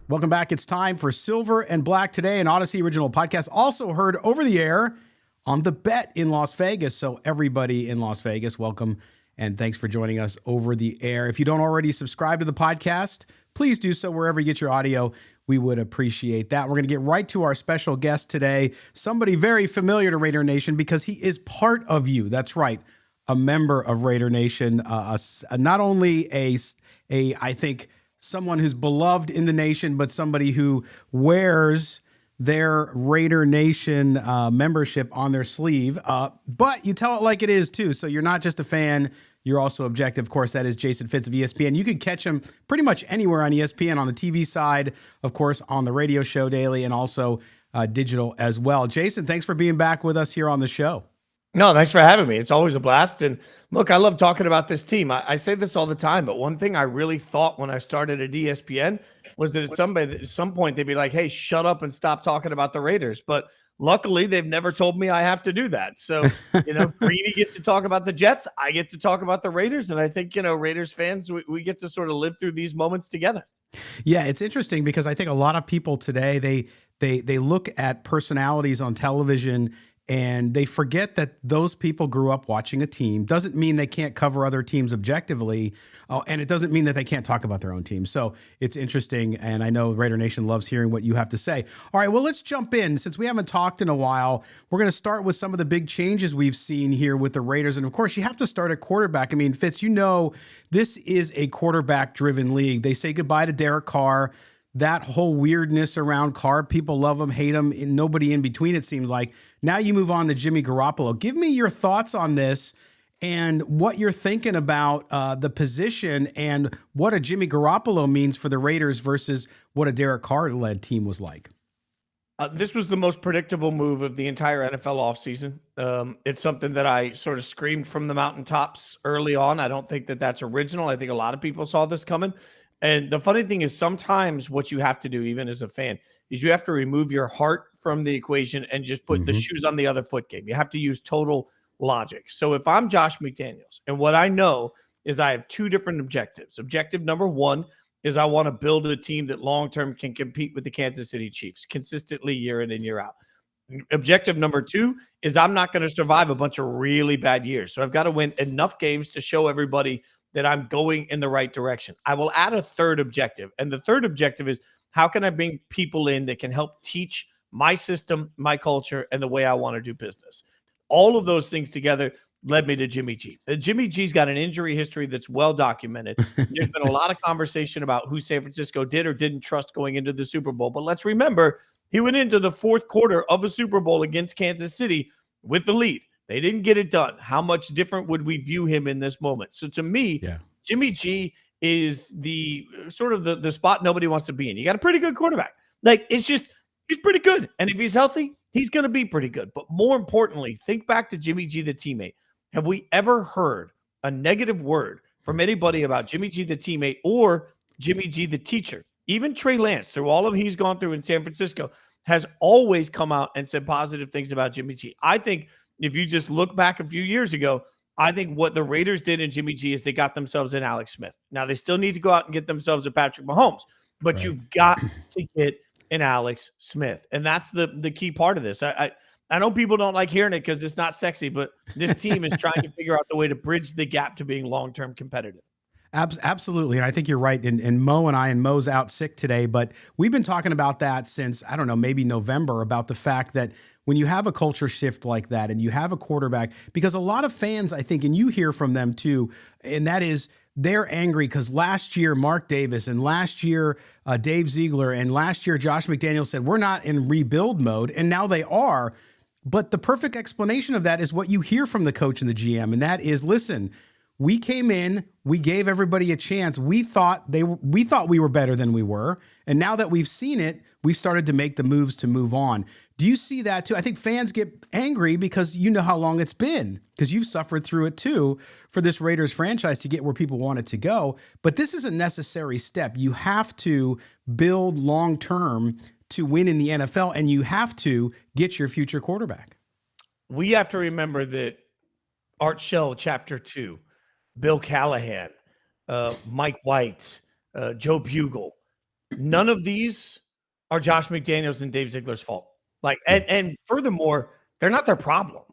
Welcome back. It's time for Silver and Black today, an Odyssey original podcast, also heard over the air on The Bet in Las Vegas. So everybody in Las Vegas, welcome, and thanks for joining us over the air. If you don't already subscribe to the podcast, please do so wherever you get your audio. We would appreciate that. We're going to get right to our special guest today, somebody very familiar to Raider Nation because he is part of you. That's right, a member of Raider Nation, not only I think, someone who's beloved in the nation, but somebody who wears their Raider Nation membership on their sleeve. But you tell it like it is, too. So you're not just a fan, you're also objective. Of course, that is Jason Fitz of ESPN. You can catch him pretty much anywhere on ESPN, on the TV side, of course, on the radio show daily, and also digital as well. Jason, thanks for being back with us here on the show. No, thanks for having me. It's always a blast. And look, I love talking about this team. I say this all the time, but one thing I really thought when I started at ESPN was that at some point they'd be like, hey, shut up and stop talking about the Raiders. But luckily, they've never told me I have to do that. So, Greeny gets to talk about the Jets. I get to talk about the Raiders. And I think, Raiders fans, we get to sort of live through these moments together. Yeah, it's interesting because I think a lot of people today, they look at personalities on television and they forget that those people grew up watching a team. Doesn't mean they can't cover other teams objectively, and it doesn't mean that they can't talk about their own team. So it's interesting, and I know Raider Nation loves hearing what you have to say. All right, well, let's jump in. Since we haven't talked in a while, we're going to start with some of the big changes we've seen here with the Raiders. And, of course, you have to start at quarterback. I mean, Fitz, this is a quarterback-driven league. They say goodbye to Derek Carr. That whole weirdness around Carr, people love him, hate him, and nobody in between, it seems like. Now you move on to Jimmy Garoppolo. Give me your thoughts on this and what you're thinking about the position and what a Jimmy Garoppolo means for the Raiders versus what a Derek Carr-led team was like. This was the most predictable move of the entire NFL offseason. It's something that I sort of screamed from the mountaintops early on. I don't think that that's original. I think a lot of people saw this coming. And the funny thing is sometimes what you have to do, even as a fan, is you have to remove your heart from the equation and just put the shoes on the other foot game. You have to use total logic. So if I'm Josh McDaniels, and what I know is I have two different objectives. Objective number one is I want to build a team that long-term can compete with the Kansas City Chiefs consistently year in and year out. Objective number two is I'm not going to survive a bunch of really bad years. So I've got to win enough games to show everybody that I'm going in the right direction. I will add a third objective. And the third objective is how can I bring people in that can help teach my system, my culture, and the way I want to do business? All of those things together led me to Jimmy G. Jimmy G's got an injury history that's well documented. There's been a lot of conversation about who San Francisco did or didn't trust going into the Super Bowl. But let's remember, he went into the fourth quarter of a Super Bowl against Kansas City with the lead. They didn't get it done. How much different would we view him in this moment? So to me, Jimmy G is the sort of the spot nobody wants to be in. You got a pretty good quarterback. He's pretty good. And if he's healthy, he's going to be pretty good. But more importantly, think back to Jimmy G, the teammate. Have we ever heard a negative word from anybody about Jimmy G, the teammate, or Jimmy G, the teacher? Even Trey Lance, through all of he's gone through in San Francisco, has always come out and said positive things about Jimmy G. I think if you just look back a few years ago, I think what the Raiders did in Jimmy G is they got themselves in Alex Smith. Now, they still need to go out and get themselves a Patrick Mahomes, but you've got to get an Alex Smith. And that's the key part of this. I know people don't like hearing it because it's not sexy, but this team is trying to figure out the way to bridge the gap to being long-term competitive. Absolutely. And I think you're right. And Mo's out sick today, but we've been talking about that since, I don't know, maybe November, about the fact that when you have a culture shift like that and you have a quarterback, because a lot of fans, I think, and you hear from them too, and that is they're angry because last year Mark Davis and last year Dave Ziegler and last year Josh McDaniels said we're not in rebuild mode, and now they are. But the perfect explanation of that is what you hear from the coach and the GM, and that is, listen, we came in, we gave everybody a chance. We thought we were better than we were, and now that we've seen it, we've started to make the moves to move on. Do you see that too? I think fans get angry because you know how long it's been, because you've suffered through it too for this Raiders franchise to get where people want it to go. But this is a necessary step. You have to build long-term to win in the NFL, and you have to get your future quarterback. We have to remember that Art Shell, Chapter 2, Bill Callahan, Mike White, Joe Bugle, None of these are Josh McDaniels and Dave Ziegler's fault. Like, and furthermore, they're not their problem.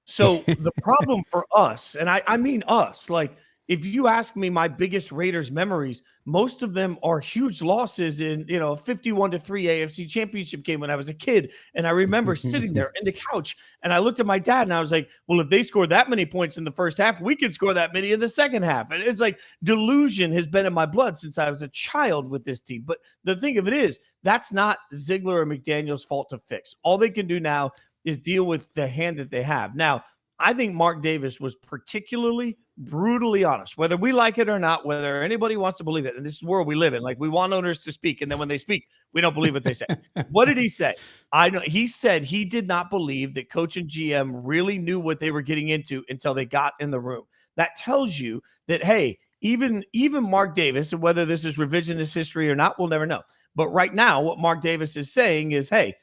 So the problem for us, and I mean us, like if you ask me my biggest Raiders memories, most of them are huge losses in, 51-3 AFC championship game when I was a kid. And I remember sitting there in the couch and I looked at my dad and I was like, well, if they scored that many points in the first half, we could score that many in the second half. And it's like delusion has been in my blood since I was a child with this team. But the thing of it is, that's not Ziegler or McDaniels' fault to fix. All they can do now is deal with the hand that they have. Now, I think Mark Davis was particularly brutally honest, whether we like it or not, whether anybody wants to believe it. And this is the world we live in. Like, we want owners to speak, and then when they speak, we don't believe what they say. What did he say? I know he said he did not believe that coach and GM really knew what they were getting into until they got in the room. That tells you that, hey, even Mark Davis, and whether this is revisionist history or not, we'll never know. But right now, what Mark Davis is saying is, hey,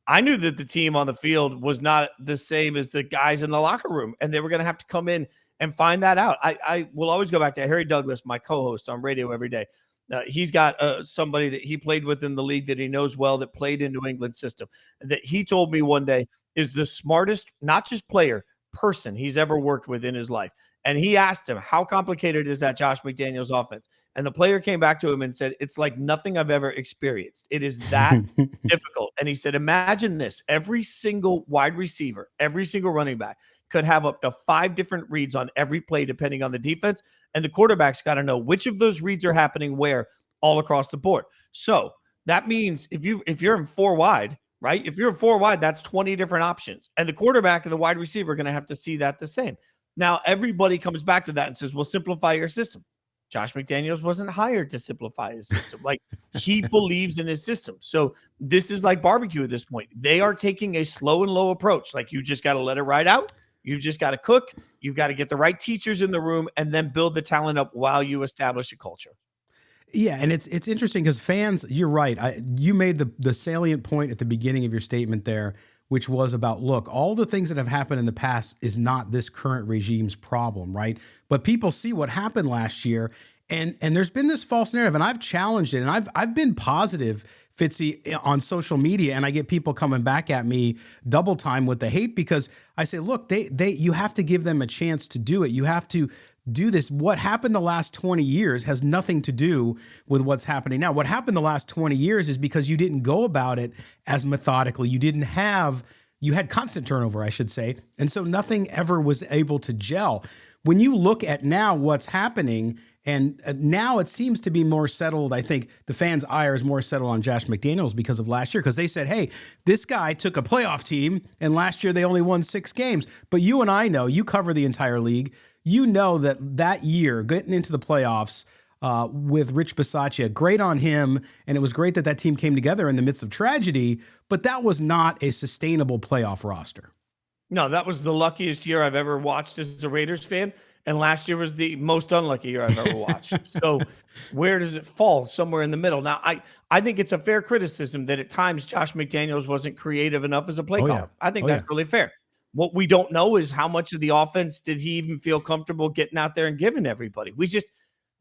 I knew that the team on the field was not the same as the guys in the locker room, and they were going to have to come in and find that out. I will always go back to Harry Douglas, my co-host on radio every day. He's got somebody that he played with in the league that he knows well that played in New England system that he told me one day is the smartest, not just player, person he's ever worked with in his life. And he asked him, how complicated is that Josh McDaniels offense? And the player came back to him and said, it's like nothing I've ever experienced. It is that difficult. And he said, imagine this. Every single wide receiver, every single running back could have up to 5 different reads on every play, depending on the defense. And the quarterback's got to know which of those reads are happening where all across the board. So that means if you're in 4 wide, right? If you're in 4 wide, that's 20 different options. And the quarterback and the wide receiver are going to have to see that the same. Now, everybody comes back to that and says, well, simplify your system. Josh McDaniels wasn't hired to simplify his system. Like, he believes in his system. So this is like barbecue at this point. They are taking a slow and low approach. Like, you just got to let it ride out. You just got to cook. You've got to get the right teachers in the room and then build the talent up while you establish a culture. Yeah, and it's interesting because fans, you're right. You made the salient point at the beginning of your statement there, which was about, look, all the things that have happened in the past is not this current regime's problem, right? But people see what happened last year, and there's been this false narrative, and I've challenged it, and I've been positive, Fitzy, on social media, and I get people coming back at me double time with the hate because I say, look, you have to give them a chance to do it. You have to do this. What happened the last 20 years has nothing to do with what's happening now. What happened the last 20 years is because you didn't go about it as methodically. You had constant turnover, I should say. And so nothing ever was able to gel. When you look at now what's happening, and now it seems to be more settled. I think the fans' ire is more settled on Josh McDaniels because of last year, because they said, hey, this guy took a playoff team, and last year they only won 6 games. But you and I know, you cover the entire league, you know that year, getting into the playoffs with Rich Bisaccia, great on him, and it was great that team came together in the midst of tragedy, but that was not a sustainable playoff roster. No, that was the luckiest year I've ever watched as a Raiders fan, and last year was the most unlucky year I've ever watched. So where does it fall? Somewhere in the middle. Now, I think it's a fair criticism that at times Josh McDaniels wasn't creative enough as a play caller. I think that's really fair. What we don't know is how much of the offense did he even feel comfortable getting out there and giving everybody. We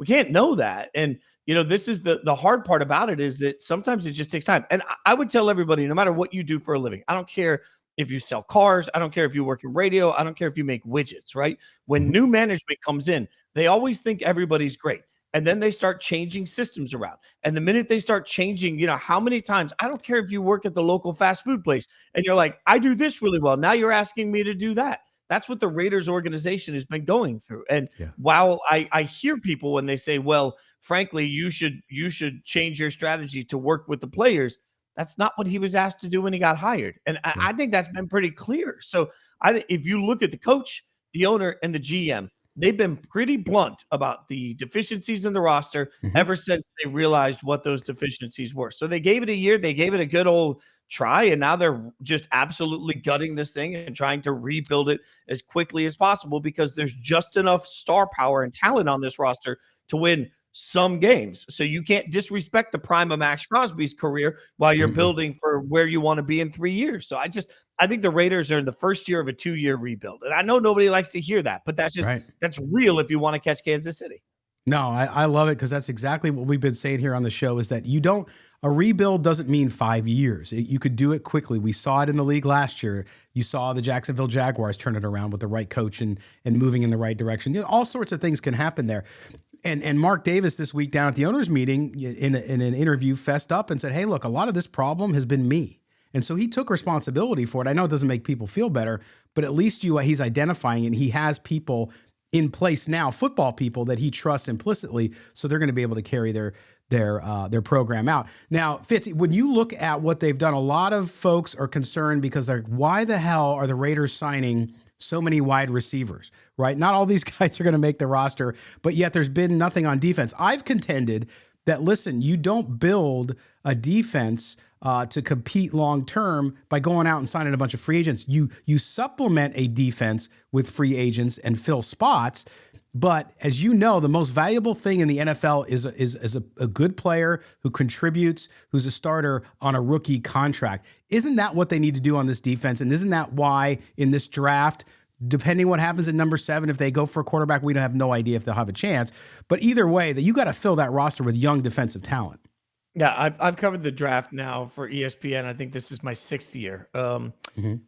can't know that. And, this is the hard part about it is that sometimes it just takes time. And I would tell everybody, no matter what you do for a living, I don't care if you sell cars, I don't care if you work in radio, I don't care if you make widgets, right? When new management comes in, they always think everybody's great. And then they start changing systems around. And the minute they start changing, how many times, I don't care if you work at the local fast food place and you're like, I do this really well. Now you're asking me to do that. That's what the Raiders organization has been going through. And while I hear people when they say, well, frankly, you should change your strategy to work with the players. That's not what he was asked to do when he got hired. And I think that's been pretty clear. So I think if you look at the coach, the owner, and the GM, they've been pretty blunt about the deficiencies in the roster ever since they realized what those deficiencies were. So they gave it a year. They gave it a good old try, and now they're just absolutely gutting this thing and trying to rebuild it as quickly as possible because there's just enough star power and talent on this roster to win some games. So you can't disrespect the prime of Max Crosby's career while you're building for where you want to be in 3 years. So I think the Raiders are in the first year of a 2-year rebuild. And I know nobody likes to hear that, but that's real if you want to catch Kansas City. No, I love it because that's exactly what we've been saying here on the show is that a rebuild doesn't mean 5 years. You could do it quickly. We saw it in the league last year. You saw the Jacksonville Jaguars turn it around with the right coach and moving in the right direction. All sorts of things can happen there. And Mark Davis this week down at the owners meeting in an interview fessed up and said, hey, look, a lot of this problem has been me. And so he took responsibility for it. I know it doesn't make people feel better, but at least he's identifying and he has people in place now, football people that he trusts implicitly, so they're going to be able to carry their program out. Now, Fitz, when you look at what they've done, a lot of folks are concerned because they're, why the hell are the Raiders signing so many wide receivers, right? Not all these guys are going to make the roster, but yet there's been nothing on defense. I've contended that, listen, you don't build a defense to compete long-term by going out and signing a bunch of free agents. You supplement a defense with free agents and fill spots. But as you know, the most valuable thing in the NFL is a good player who contributes, who's a starter on a rookie contract. Isn't that what they need to do on this defense? And isn't that why in this draft, depending what happens at number 7, if they go for a quarterback, we don't have no idea if they'll have a chance. But either way, that you got to fill that roster with young defensive talent. Yeah, I've covered the draft now for ESPN. I think this is my 6th year.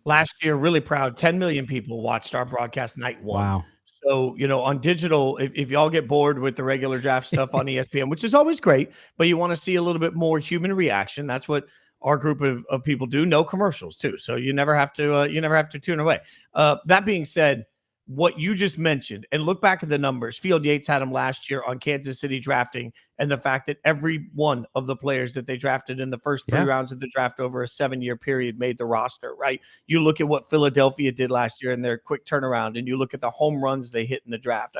Last year, really proud, 10 million people watched our broadcast night one. Wow. So, on digital, if y'all get bored with the regular draft stuff on ESPN, which is always great, but you want to see a little bit more human reaction, that's what our group of people do. No commercials too. So you never have to tune away. That being said, what you just mentioned, and look back at the numbers. Field Yates had him last year on Kansas City drafting, and the fact that every one of the players that they drafted in the first 3 rounds of the draft over a 7-year period made the roster, right? You look at what Philadelphia did last year in their quick turnaround, and you look at the home runs they hit in the draft.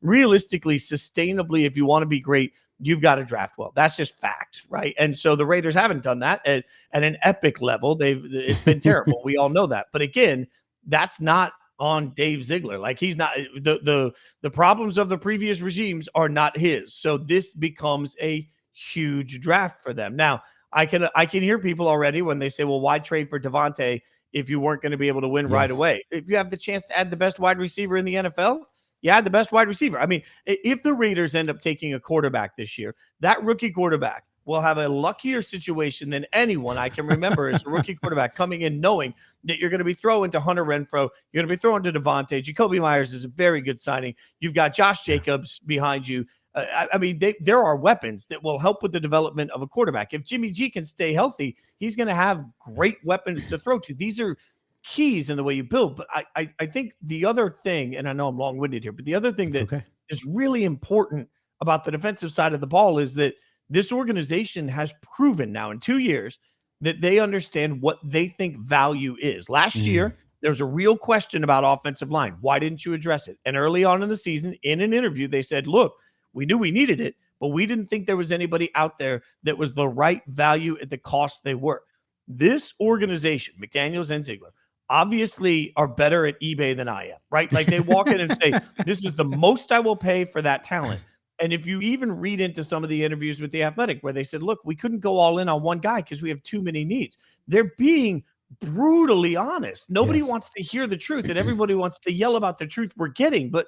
Realistically, sustainably, if you want to be great, you've got to draft well. That's just fact, right? And so the Raiders haven't done that at an epic level. It's been terrible. We all know that. But again, that's not on Dave Ziegler. Like, he's not the problems of the previous regimes are not his. So this becomes a huge draft for them. Now, I can hear people already when they say, well, why trade for Devontae if you weren't going to be able to win right away? If you have the chance to add the best wide receiver in the NFL, you add the best wide receiver. I mean, if the Raiders end up taking a quarterback this year, that rookie quarterback will have a luckier situation than anyone I can remember as a rookie quarterback coming in knowing that you're going to be throwing to Hunter Renfrow. You're going to be throwing to Devontae. Jacoby Myers is a very good signing. You've got Josh Jacobs behind you. I mean, there are weapons that will help with the development of a quarterback. If Jimmy G can stay healthy, he's going to have great weapons to throw to. These are keys in the way you build. But I think the other thing, and I know I'm long-winded here, but the other thing that is really important about the defensive side of the ball is that this organization has proven now in 2 years that they understand what they think value is. Last year, there was a real question about offensive line. Why didn't you address it? And early on in the season, in an interview, they said, look, we knew we needed it, but we didn't think there was anybody out there that was the right value at the cost they were. This organization, McDaniels and Ziegler, obviously are better at eBay than I am, right? Like, they walk in and say, this is the most I will pay for that talent. And if you even read into some of the interviews with The Athletic where they said, look, we couldn't go all in on one guy because we have too many needs. They're being brutally honest. Nobody wants to hear the truth, and everybody wants to yell about the truth we're getting, but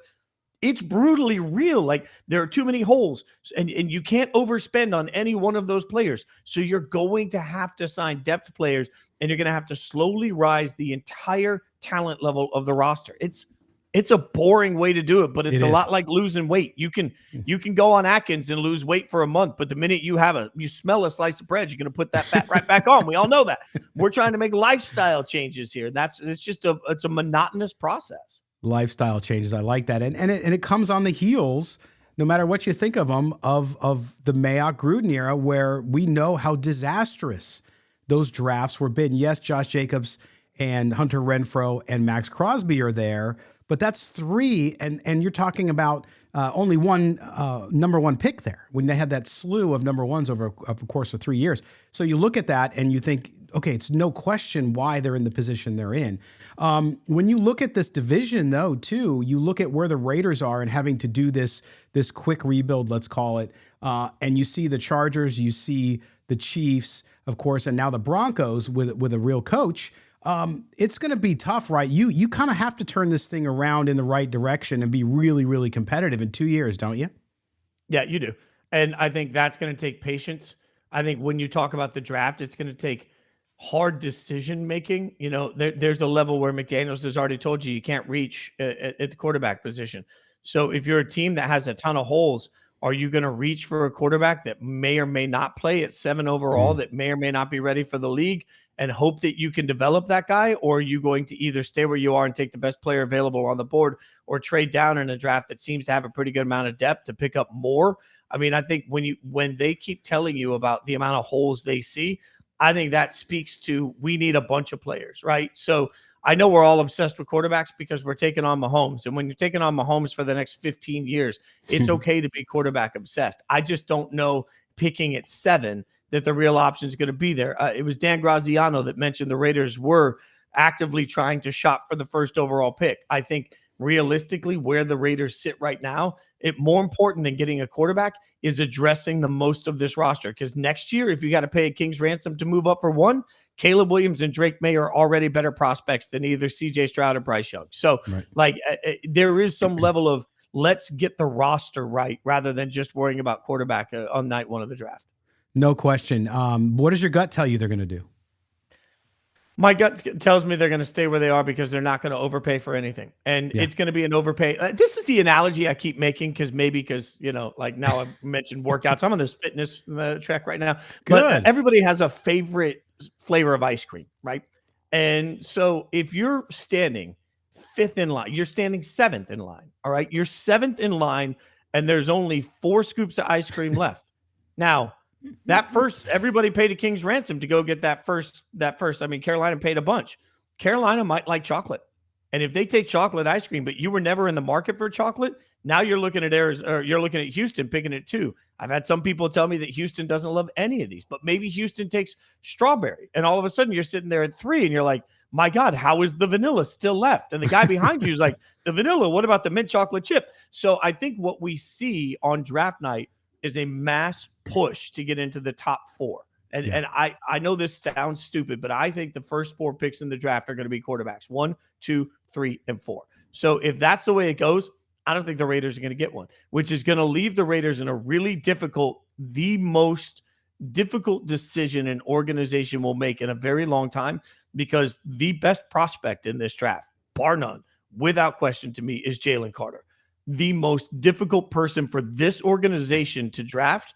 it's brutally real. Like, there are too many holes, and you can't overspend on any one of those players. So you're going to have to sign depth players, and you're going to have to slowly rise the entire talent level of the roster. It's a boring way to do it, but it's a lot like losing weight. You can go on Atkins and lose weight for a month, but the minute you smell a slice of bread, you're going to put that fat right back on. We all know that. We're trying to make lifestyle changes here. It's a monotonous process. Lifestyle changes. I like that. And it comes on the heels, no matter what you think of them, of the Mayock Gruden era, where we know how disastrous those drafts were been. Yes, Josh Jacobs and Hunter Renfrow and Max Crosby are there, but that's 3, and you're talking about only one number 1 pick there when they had that slew of number 1s over a course of 3 years. So you look at that and you think, okay, it's no question why they're in the position they're in. When you look at this division, though, too, you look at where the Raiders are and having to do this quick rebuild, let's call it, and you see the Chargers, you see the Chiefs, of course, and now the Broncos with a real coach. It's going to be tough, right? You kind of have to turn this thing around in the right direction and be really, really competitive in 2 years, don't you? Yeah, you do. And I think that's going to take patience. I think when you talk about the draft, it's going to take hard decision making. There's a level where McDaniels has already told you can't reach at the quarterback position. So if you're a team that has a ton of holes, are you going to reach for a quarterback that may or may not play at 7 overall, that may or may not be ready for the league, and hope that you can develop that guy? Or are you going to either stay where you are and take the best player available on the board, or trade down in a draft that seems to have a pretty good amount of depth to pick up more? I mean, I think when they keep telling you about the amount of holes they see, I think that speaks to we need a bunch of players, right? So I know we're all obsessed with quarterbacks because we're taking on Mahomes. And when you're taking on Mahomes for the next 15 years, it's okay to be quarterback obsessed. I just don't know, picking at 7, that the real option is going to be there. It was Dan Graziano that mentioned the Raiders were actively trying to shop for the first overall pick. I think realistically, where the Raiders sit right now, more important than getting a quarterback is addressing the most of this roster. Because next year, if you got to pay a king's ransom to move up for one, Caleb Williams and Drake May are already better prospects than either CJ Stroud or Bryce Young. So, there is some level of let's get the roster right rather than just worrying about quarterback on night 1 of the draft. No question. What does your gut tell you they're going to do? My gut tells me they're going to stay where they are because they're not going to overpay for anything. And it's going to be an overpay. This is the analogy I keep making because now I've mentioned workouts. I'm on this fitness track right now. Good. But everybody has a favorite flavor of ice cream, right? And so if you're standing 5th in line, you're standing 7th in line, all right? You're 7th in line, and there's only 4 scoops of ice cream left. Now, that first, everybody paid a king's ransom to go get that first. I mean, Carolina paid a bunch. Carolina might like chocolate. And if they take chocolate ice cream, but you were never in the market for chocolate, now you're looking at you're looking at Houston picking it too. I've had some people tell me that Houston doesn't love any of these, but maybe Houston takes strawberry. And all of a sudden you're sitting there at 3 and you're like, my God, how is the vanilla still left? And the guy behind you is like, the vanilla, what about the mint chocolate chip? So I think what we see on draft night is a mass push to get into the top 4. And I know this sounds stupid, but I think the first 4 picks in the draft are going to be quarterbacks: 1, 2, 3, and 4. So if that's the way it goes, I don't think the Raiders are going to get one, which is going to leave the Raiders in a really the most difficult decision an organization will make in a very long time, because the best prospect in this draft, bar none, without question to me, is Jalen Carter. The most difficult person for this organization to draft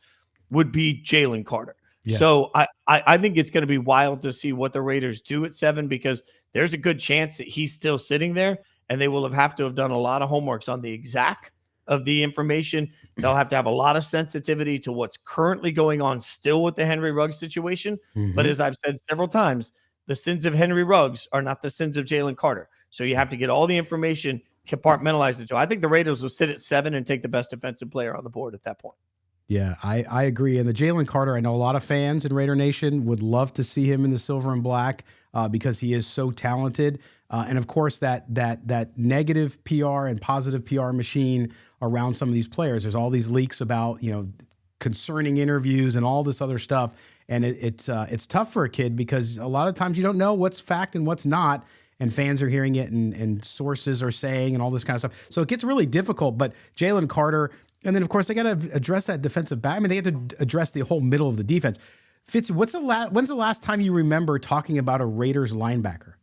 would be Jalen Carter. Yes. So I think it's going to be wild to see what the Raiders do at 7, because there's a good chance that he's still sitting there, and they will have to have done a lot of homeworks on the exact of the information. They'll have to have a lot of sensitivity to what's currently going on still with the Henry Ruggs situation. Mm-hmm. But as I've said several times, the sins of Henry Ruggs are not the sins of Jalen Carter. So you have to get all the information, compartmentalize it. So I think the Raiders will sit at 7 and take the best defensive player on the board at that point. Yeah, I agree. And the Jalen Carter, I know a lot of fans in Raider Nation would love to see him in the silver and black because he is so talented. And of course, that negative PR and positive PR machine around some of these players. There's all these leaks about, concerning interviews and all this other stuff. And it's tough for a kid because a lot of times you don't know what's fact and what's not. And fans are hearing it and sources are saying and all this kind of stuff. So it gets really difficult. But Jalen Carter, and then, of course, they got to address that defensive back. I mean, they have to address the whole middle of the defense. Fitz, when's the last time you remember talking about a Raiders linebacker?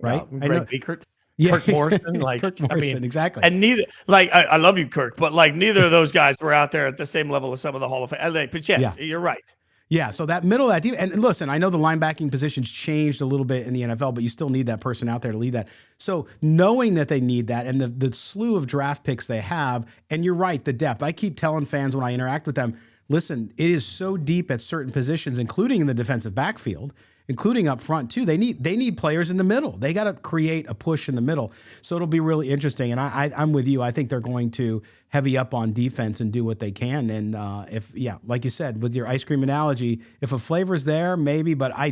Right? Greg Biekert. Yeah. Kirk Morrison. Kirk Morrison, exactly. And neither, I love you, Kirk, but neither of those guys were out there at the same level as some of the Hall of Fame. But yes, you're right. Yeah, so that middle of that defense, and listen, I know the linebacking position's changed a little bit in the NFL, but you still need that person out there to lead that. So knowing that they need that and the slew of draft picks they have, and you're right, the depth. I keep telling fans when I interact with them, listen, it is so deep at certain positions, including in the defensive backfield, including up front too. They need players in the middle. They got to create a push in the middle. So it'll be really interesting. And I'm with you. I think they're going to heavy up on defense and do what they can. And like you said, with your ice cream analogy, if a flavor's there, maybe, but I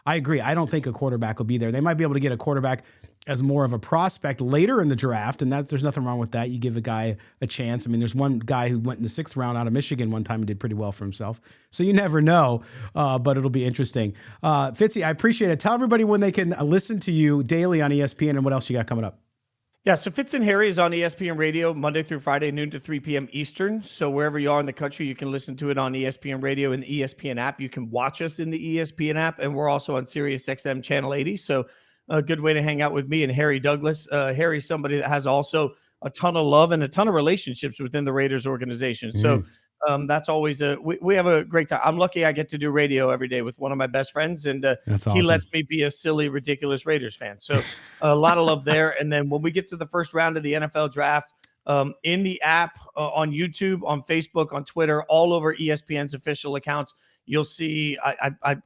agree. I don't think a quarterback will be there. They might be able to get a quarterback as more of a prospect later in the draft, and there's nothing wrong with that. You give a guy a chance. I mean, there's one guy who went in the 6th round out of Michigan one time and did pretty well for himself. So you never know, but it'll be interesting. Fitzy, I appreciate it. Tell everybody when they can listen to you daily on ESPN and what else you got coming up. Yeah, so Fitz and Harry is on ESPN Radio Monday through Friday, noon to 3 p.m. Eastern. So wherever you are in the country, you can listen to it on ESPN Radio and the ESPN app. You can watch us in the ESPN app, and we're also on Sirius XM Channel 80. So a good way to hang out with me and Harry Douglas. Harry's somebody that has also a ton of love and a ton of relationships within the Raiders organization. So that's always we have a great time. I'm lucky I get to do radio every day with one of my best friends, and That's he awesome. lets me be a silly, ridiculous Raiders fan. So a lot of love there. And then when we get to the first round of the NFL draft, in the app, on YouTube, on Facebook, on Twitter, all over ESPN's official accounts, you'll see.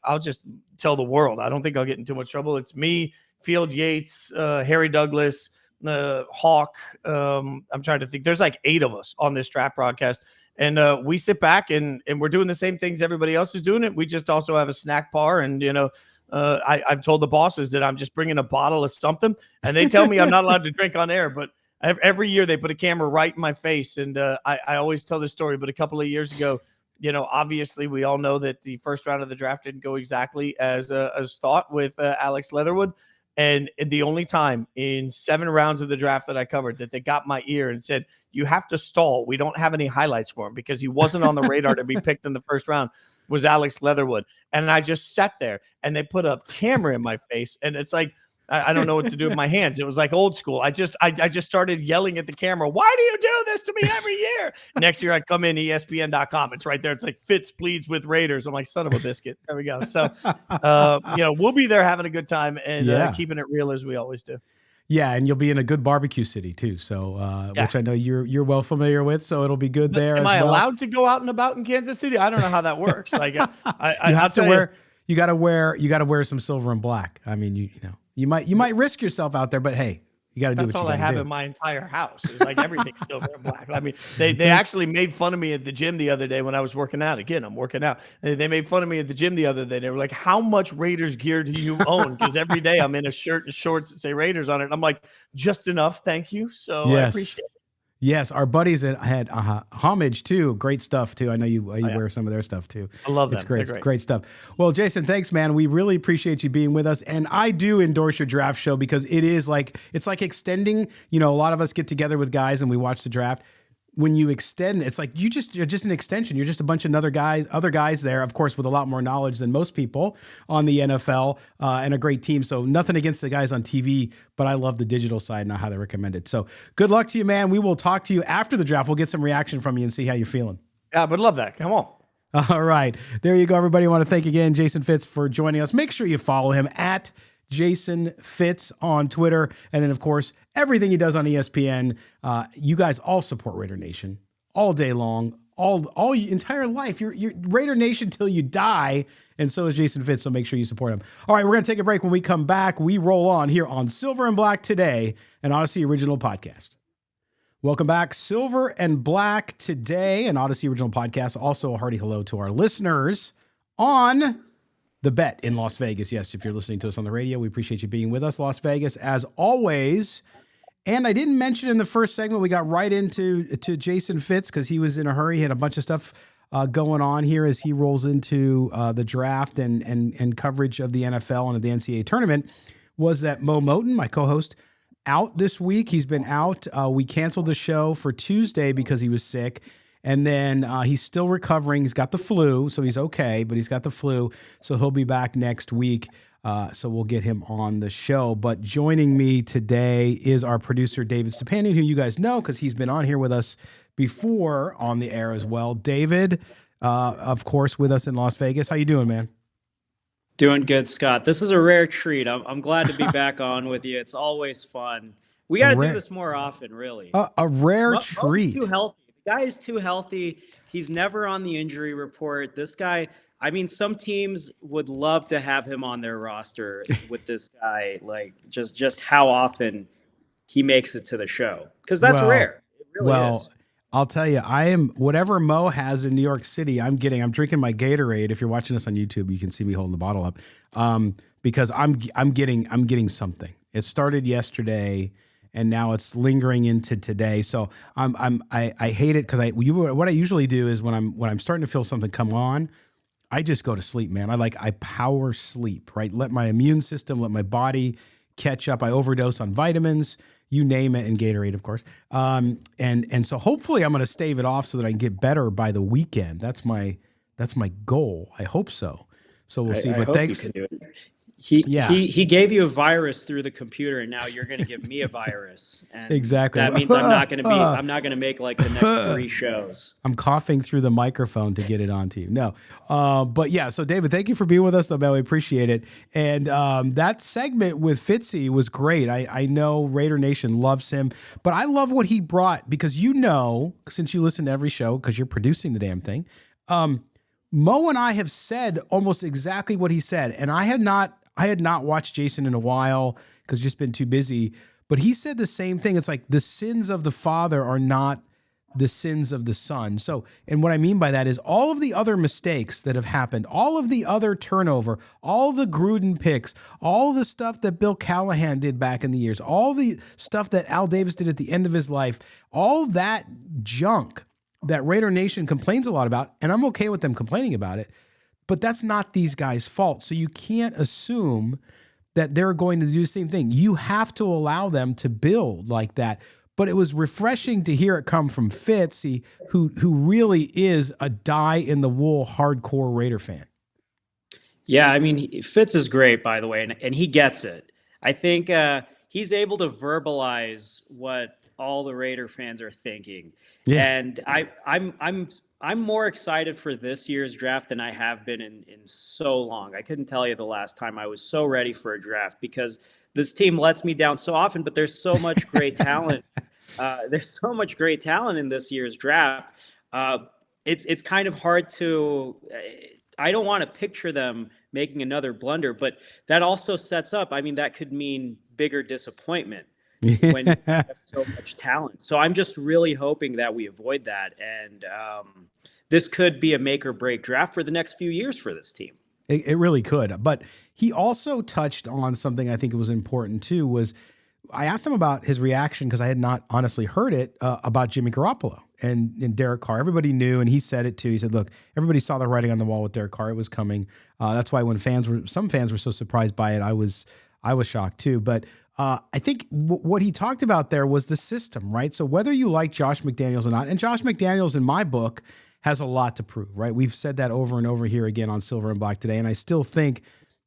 I'll just tell the world. I don't think I'll get in too much trouble. It's me, Field Yates, Harry Douglas, Hawk. I'm trying to think. There's like 8 of us on this draft broadcast. And we sit back and we're doing the same things everybody else is doing it. We just also have a snack bar. And, I've told the bosses that I'm just bringing a bottle of something. And they tell me I'm not allowed to drink on air. But every year they put a camera right in my face. And I always tell this story. But a couple of years ago, obviously we all know that the first round of the draft didn't go exactly as thought with Alex Leatherwood. And the only time in 7 rounds of the draft that I covered that they got my ear and said, you have to stall. We don't have any highlights for him because he wasn't on the radar to be picked in the first round, was Alex Leatherwood. And I just sat there and they put a camera in my face. And it's like, I don't know what to do with my hands. It was like old school. I just started yelling at the camera. Why do you do this to me every year? Next year I come in ESPN.com. It's right there. It's like Fitz pleads with Raiders. I'm like, son of a biscuit. There we go. So, we'll be there having a good time and keeping it real as we always do. Yeah, and you'll be in a good barbecue city too. So, which I know you're well familiar with. So it'll be good there. Am I allowed to go out and about in Kansas City? I don't know how that works. Like, you have to wear. You got to wear some silver and black. I mean, you might risk yourself out there, but hey, you got to do what you got to do. That's all I have in my entire house. It's like everything's silver and black. I mean, they actually made fun of me at the gym the other day when I was working out. Again, I'm working out. They made fun of me at the gym the other day. They were like, how much Raiders gear do you own? Because every day I'm in a shirt and shorts that say Raiders on it. And I'm like, just enough. Thank you. So I appreciate it. Yes, our buddies had Homage too. Great stuff too. I know you wear some of their stuff too. I love that. It's great. Great stuff. Well, Jason, thanks, man. We really appreciate you being with us, and I do endorse your draft show because it's like extending. A lot of us get together with guys and we watch the draft. When you extend, it's like you're just an extension. You're just a bunch of other guys there, of course, with a lot more knowledge than most people on the NFL and a great team. So nothing against the guys on TV, but I love the digital side and I highly recommend it. So good luck to you, man. We will talk to you after the draft. We'll get some reaction from you and see how you're feeling. Yeah, but love that. Come on. All right. There you go, everybody. I want to thank again Jason Fitz for joining us. Make sure you follow him at Jason Fitz on Twitter. And then, of course, everything he does on ESPN. You guys all support Raider Nation all day long, all your entire life. You're Raider Nation till you die. And so is Jason Fitz. So make sure you support him. All right, we're going to take a break. When we come back, we roll on here on Silver and Black Today, an Odyssey Original Podcast. Welcome back. Silver and Black Today, an Odyssey Original Podcast. Also a hearty hello to our listeners on The Bet in Las Vegas. Yes, if you're listening to us on the radio, we appreciate you being with us. Las Vegas, as always. And I didn't mention in the first segment, we got right into Jason Fitz because he was in a hurry. He had a bunch of stuff going on here as he rolls into the draft and coverage of the NFL and of the NCAA tournament, was that Mo Moten, my co-host, out this week. He's been out. We canceled the show for Tuesday because he was sick. And then he's still recovering. He's got the flu, so he's okay, but he's got the flu. So he'll be back next week. So we'll get him on the show. But joining me today is our producer, David Stepanian, who you guys know because he's been on here with us before on the air as well. David, of course, with us in Las Vegas. How you doing, man? Doing good, Scott. This is a rare treat. I'm glad to be back on with you. It's always fun. We got to do this more often, really. A rare treat. Mo's too healthy. The guy is too healthy. He's never on the injury report. This guy, I mean, some teams would love to have him on their roster with this guy, like just how often he makes it to the show. Because that's rare. It really is. I'll tell you, I am whatever Mo has in New York City. I'm drinking my Gatorade. If you're watching us on YouTube, you can see me holding the bottle up because I'm getting something. It started yesterday, and now it's lingering into today. So I hate it because what I usually do is when I'm starting to feel something come on, I just go to sleep, man. I power sleep, right? Let my immune system, let my body catch up. I overdose on vitamins. you name it, and Gatorade, of course. And so hopefully I'm going to stave it off so that I can get better by the weekend. That's my goal. I hope so. So we'll see. I But hope thanks. you can do it. He gave you a virus through the computer, and now you're going to give me a virus. And Exactly. that means I'm not going to make like the next 3 shows. I'm coughing through the microphone to get it onto you. No. But yeah, so David, thank you for being with us. I really appreciate it. And that segment with Fitzy was great. I know Raider Nation loves him, but I love what he brought because since you listen to every show, because you're producing the damn thing, Mo and I have said almost exactly what he said. And I had not watched Jason in a while because just been too busy. But he said the same thing. It's like the sins of the father are not the sins of the son. So, and what I mean by that is all of the other mistakes that have happened, all of the other turnover, all the Gruden picks, all the stuff that Bill Callahan did back in the years, all the stuff that Al Davis did at the end of his life, all that junk that Raider Nation complains a lot about, and I'm okay with them complaining about it, but that's not these guys' fault. So you can't assume that they're going to do the same thing. You have to allow them to build like that. But it was refreshing to hear it come from Fitz, who really is a die-in-the-wool hardcore Raider fan. Yeah, I mean, Fitz is great, by the way, and he gets it. I think he's able to verbalize what all the Raider fans are thinking. Yeah. And I'm more excited for this year's draft than I have been in so long. I couldn't tell you the last time I was so ready for a draft because this team lets me down so often, but there's so much great talent. There's so much great talent in this year's draft. It's kind of hard to I don't want to picture them making another blunder, but that also sets up, I mean, that could mean bigger disappointment when you have so much talent. So I'm just really hoping that we avoid that. And this could be a make or break draft for the next few years for this team. It really could. But he also touched on something I think it was important too, was I asked him about his reaction because I had not honestly heard it about Jimmy Garoppolo and Derek Carr. Everybody knew, and he said it too. He said, look, everybody saw the writing on the wall with Derek Carr. It was coming. That's why when some fans were so surprised by it, I was shocked too. But I think what he talked about there was the system, right? So whether you like Josh McDaniels or not, and Josh McDaniels in my book has a lot to prove, right? We've said that over and over here again on Silver and Black today, and I still think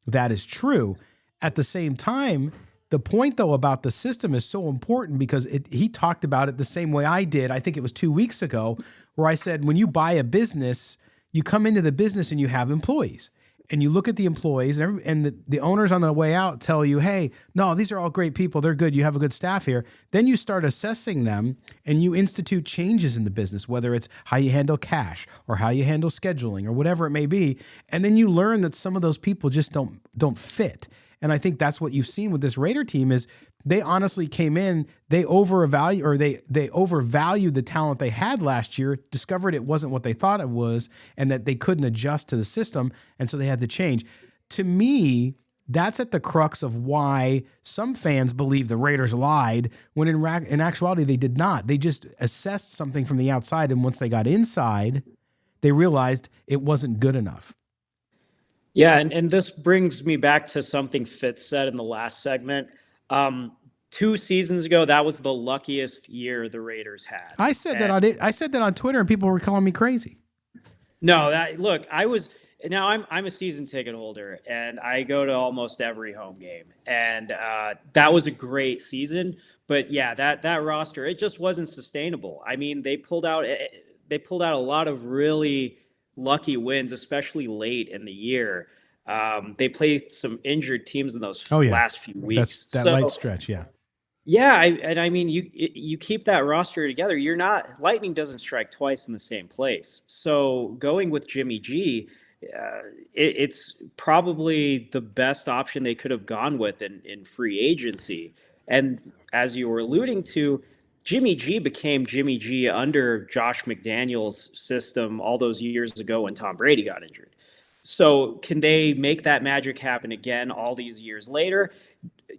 that is true. At the same time, the point, though, about the system is so important because he talked about it the same way I did. I think it was 2 weeks ago where I said, when you buy a business, you come into the business and you have employees. And you look at the employees and the owners on the way out tell you, hey, no, these are all great people. They're good. You have a good staff here. Then you start assessing them and you institute changes in the business, whether it's how you handle cash or how you handle scheduling or whatever it may be. And then you learn that some of those people just don't fit. And I think that's what you've seen with this Raider team is they honestly came in, they overvalued the talent they had last year, discovered it wasn't what they thought it was, and that they couldn't adjust to the system, and so they had to change. To me, that's at the crux of why some fans believe the Raiders lied, when in actuality they did not. They just assessed something from the outside, and once they got inside, they realized it wasn't good enough. Yeah, and this brings me back to something Fitz said in the last segment. 2 seasons ago, that was the luckiest year the Raiders had. I said that on Twitter, and people were calling me crazy. No, I'm a season ticket holder, and I go to almost every home game, and that was a great season. But yeah, that roster, it just wasn't sustainable. I mean, they pulled out a lot of really lucky wins, especially late in the year. They played some injured teams in those last few weeks. That light stretch, yeah. Yeah, I mean, you keep that roster together. Lightning doesn't strike twice in the same place. So going with Jimmy G, it's probably the best option they could have gone with in free agency. And as you were alluding to, Jimmy G became Jimmy G under Josh McDaniels' system all those years ago when Tom Brady got injured. So can they make that magic happen again all these years later?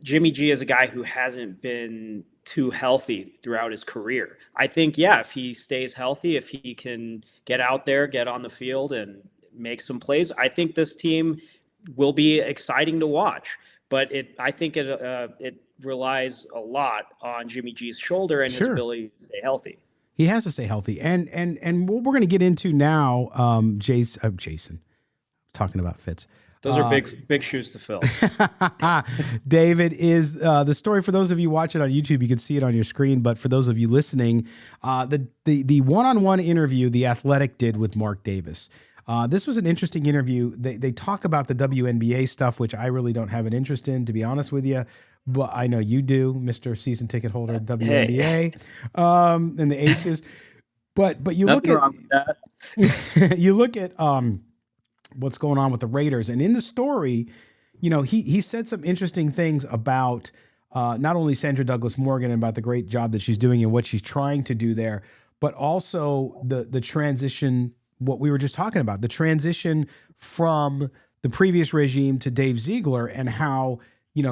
Jimmy G is a guy who hasn't been too healthy throughout his career. I think, yeah, if he stays healthy, if he can get out there, get on the field and make some plays, I think this team will be exciting to watch. But I think it relies a lot on Jimmy G's shoulder and his ability to stay healthy. He has to stay healthy. And what we're going to get into now, Jason, talking about Fitz. Those are big shoes to fill. David, is the story, for those of you watching on YouTube, you can see it on your screen, but for those of you listening, the one-on-one interview The Athletic did with Mark Davis. This was an interesting interview. They talk about the WNBA stuff, which I really don't have an interest in, to be honest with you. But I know you do, Mr. Season Ticket Holder at WNBA, and the Aces. But you look at you look at what's going on with the Raiders, and in the story, he said some interesting things about not only Sandra Douglas Morgan and about the great job that she's doing and what she's trying to do there, but also the transition. What we were just talking about, the transition from the previous regime to Dave Ziegler, and how,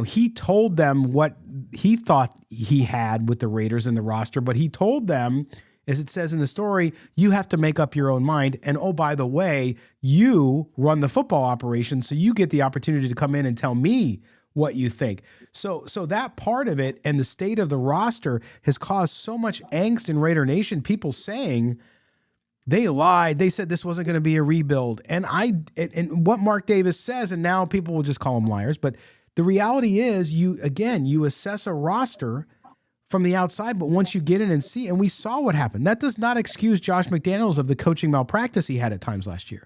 he told them what he thought he had with the Raiders and the roster, but he told them, as it says in the story, you have to make up your own mind. And oh, by the way, you run the football operation, so you get the opportunity to come in and tell me what you think. So that part of it and the state of the roster has caused so much angst in Raider Nation, people saying, they lied. They said this wasn't going to be a rebuild. And what Mark Davis says, and now people will just call them liars, but the reality is you assess a roster from the outside, but once you get in and see, and we saw what happened, that does not excuse Josh McDaniels of the coaching malpractice he had at times last year.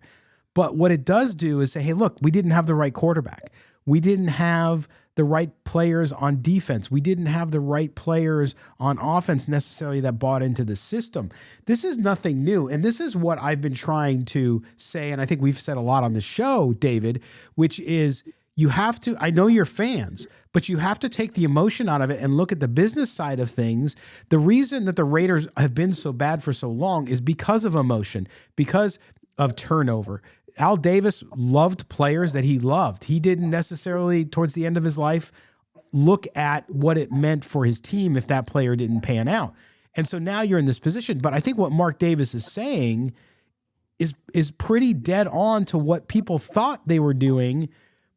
But what it does do is say, hey, look, we didn't have the right quarterback. We didn't have the right players on defense. We didn't have the right players on offense necessarily that bought into the system. This is nothing new. And this is what I've been trying to say, and I think we've said a lot on the show, David, which is you have to, I know you're fans, but you have to take the emotion out of it and look at the business side of things. The reason that the Raiders have been so bad for so long is because of emotion, because of turnover. Al Davis loved players that he loved. He didn't necessarily, towards the end of his life, look at what it meant for his team if that player didn't pan out. And so now you're in this position. But I think what Mark Davis is saying is pretty dead on to what people thought they were doing,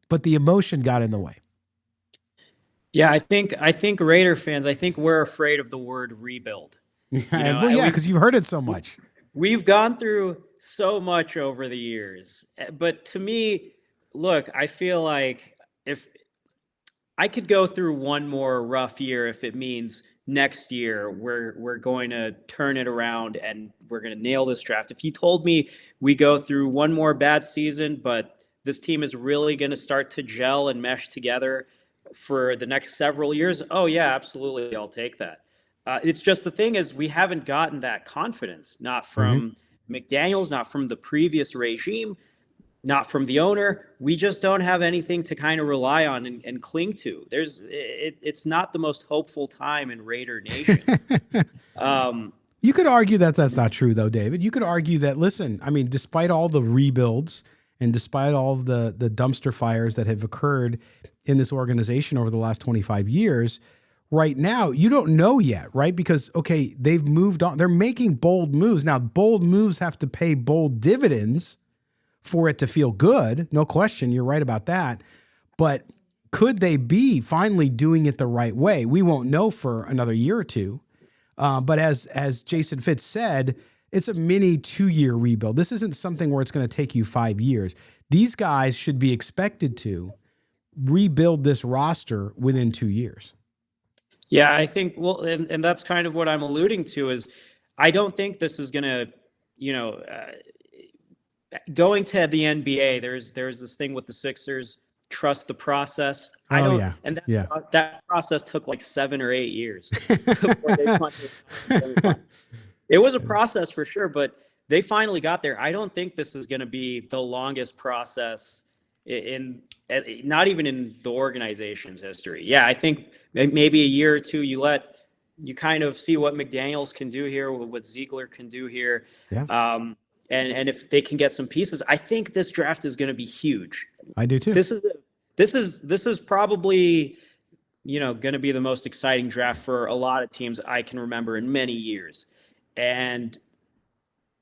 but the emotion got in the way. Yeah, I think Raider fans, I think we're afraid of the word rebuild. Because you've heard it so much. We've gone through so much over the years. But to me, look, I feel like if I could go through one more rough year, if it means next year we're going to turn it around and we're going to nail this draft. If you told me we go through one more bad season, but this team is really going to start to gel and mesh together for the next several years, oh yeah, absolutely, I'll take that. It's just the thing is we haven't gotten that confidence, not from McDaniels, not from the previous regime, not from the owner. We just don't have anything to kind of rely on and cling to. It's not the most hopeful time in Raider Nation. You could argue that that's not true, though, David. You could argue that, listen, I mean, despite all the rebuilds and despite all of the dumpster fires that have occurred in this organization over the last 25 years, right now, you don't know yet, right? Because, okay, they've moved on. They're making bold moves. Now, bold moves have to pay bold dividends for it to feel good. No question. You're right about that. But could they be finally doing it the right way? We won't know for another year or two. But as Jason Fitz said, it's a mini 2-year rebuild. This isn't something where it's going to take you 5 years. These guys should be expected to rebuild this roster within 2 years. Yeah, I think, well, and that's kind of what I'm alluding to is I don't think this is going to, going to the NBA, there's this thing with the Sixers, trust the process. That process took like 7 or 8 years. Before they punted. It was a process for sure, but they finally got there. I don't think this is going to be the longest process not even in the organization's history. Yeah, I think maybe a year or two you kind of see what McDaniels can do here, what Ziegler can do here. Yeah. And if they can get some pieces, I think this draft is going to be huge. I do too. This is probably, going to be the most exciting draft for a lot of teams I can remember in many years. And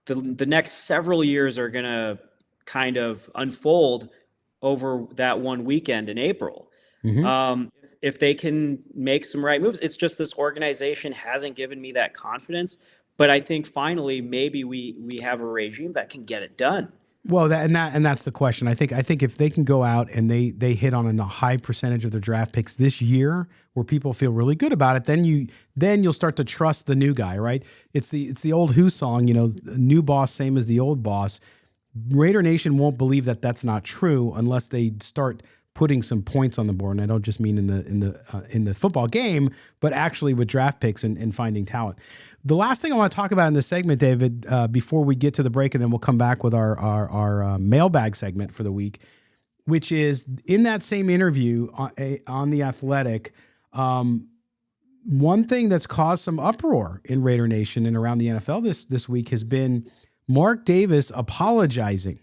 the next several years are going to kind of unfold over that one weekend in April. If they can make some right moves. It's just this organization hasn't given me that confidence. But I think finally maybe we have a regime that can get it done. Well, that's the question. I think if they can go out and they hit on a high percentage of their draft picks this year, where people feel really good about it, then you'll start to trust the new guy, right? It's the old Who song, new boss same as the old boss. Raider Nation won't believe that that's not true unless they start putting some points on the board. And I don't just mean in the football game, but actually with draft picks and finding talent. The last thing I want to talk about in this segment, David, before we get to the break, and then we'll come back with our mailbag segment for the week, which is in that same interview on The Athletic, one thing that's caused some uproar in Raider Nation and around the NFL this week has been Mark Davis apologizing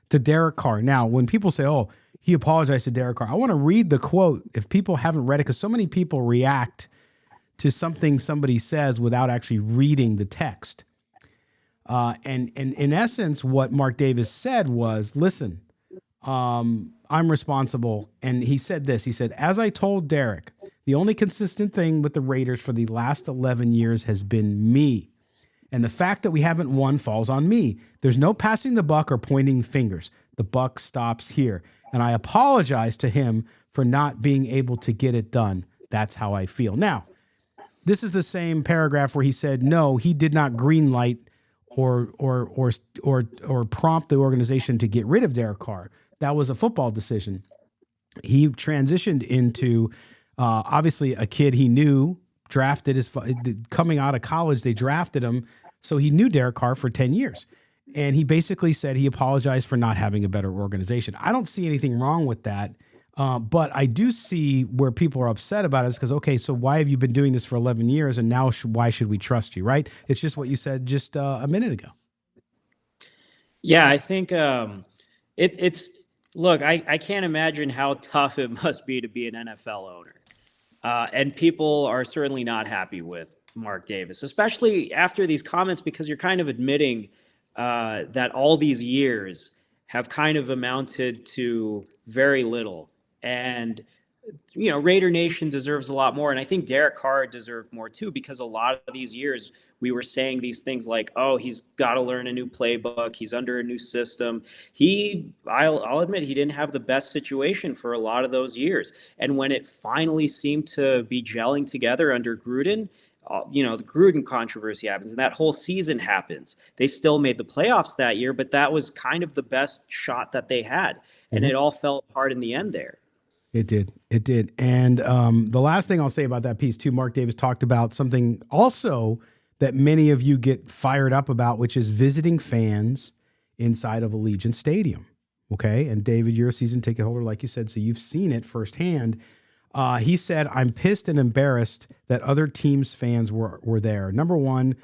to Derek Carr. Now, when people say, oh, he apologized to Derek Carr, I want to read the quote if people haven't read it, because so many people react to something somebody says without actually reading the text. And in essence, what Mark Davis said was, listen, I'm responsible. And he said this, he said, as I told Derek, the only consistent thing with the Raiders for the last 11 years has been me. And the fact that we haven't won falls on me. There's no passing the buck or pointing fingers. The buck stops here. And I apologize to him for not being able to get it done. That's how I feel. Now, this is the same paragraph where he said, no, he did not greenlight or prompt the organization to get rid of Derek Carr. That was a football decision. He transitioned into obviously a kid he knew, drafted coming out of college. They drafted him. So he knew Derek Carr for 10 years. And he basically said he apologized for not having a better organization. I don't see anything wrong with that. But I do see where people are upset about it is because, okay, so why have you been doing this for 11 years and now why should we trust you, right? It's just what you said just a minute ago. Yeah, I think look, I can't imagine how tough it must be to be an NFL owner. And people are certainly not happy with Mark Davis, especially after these comments, because you're kind of admitting that all these years have kind of amounted to very little. And, Raider Nation deserves a lot more. And I think Derek Carr deserved more too, because a lot of these years we were saying these things like, oh, he's got to learn a new playbook. He's under a new system. I'll admit he didn't have the best situation for a lot of those years. And when it finally seemed to be gelling together under Gruden, the Gruden controversy happens and that whole season happens. They still made the playoffs that year, but that was kind of the best shot that they had. And it all fell apart in the end there. It did. And the last thing I'll say about that piece too, Mark Davis talked about something also that many of you get fired up about, which is visiting fans inside of Allegiant Stadium. Okay. And David, you're a season ticket holder, like you said, so you've seen it firsthand. He said, I'm pissed and embarrassed that other teams' fans were there. Number one,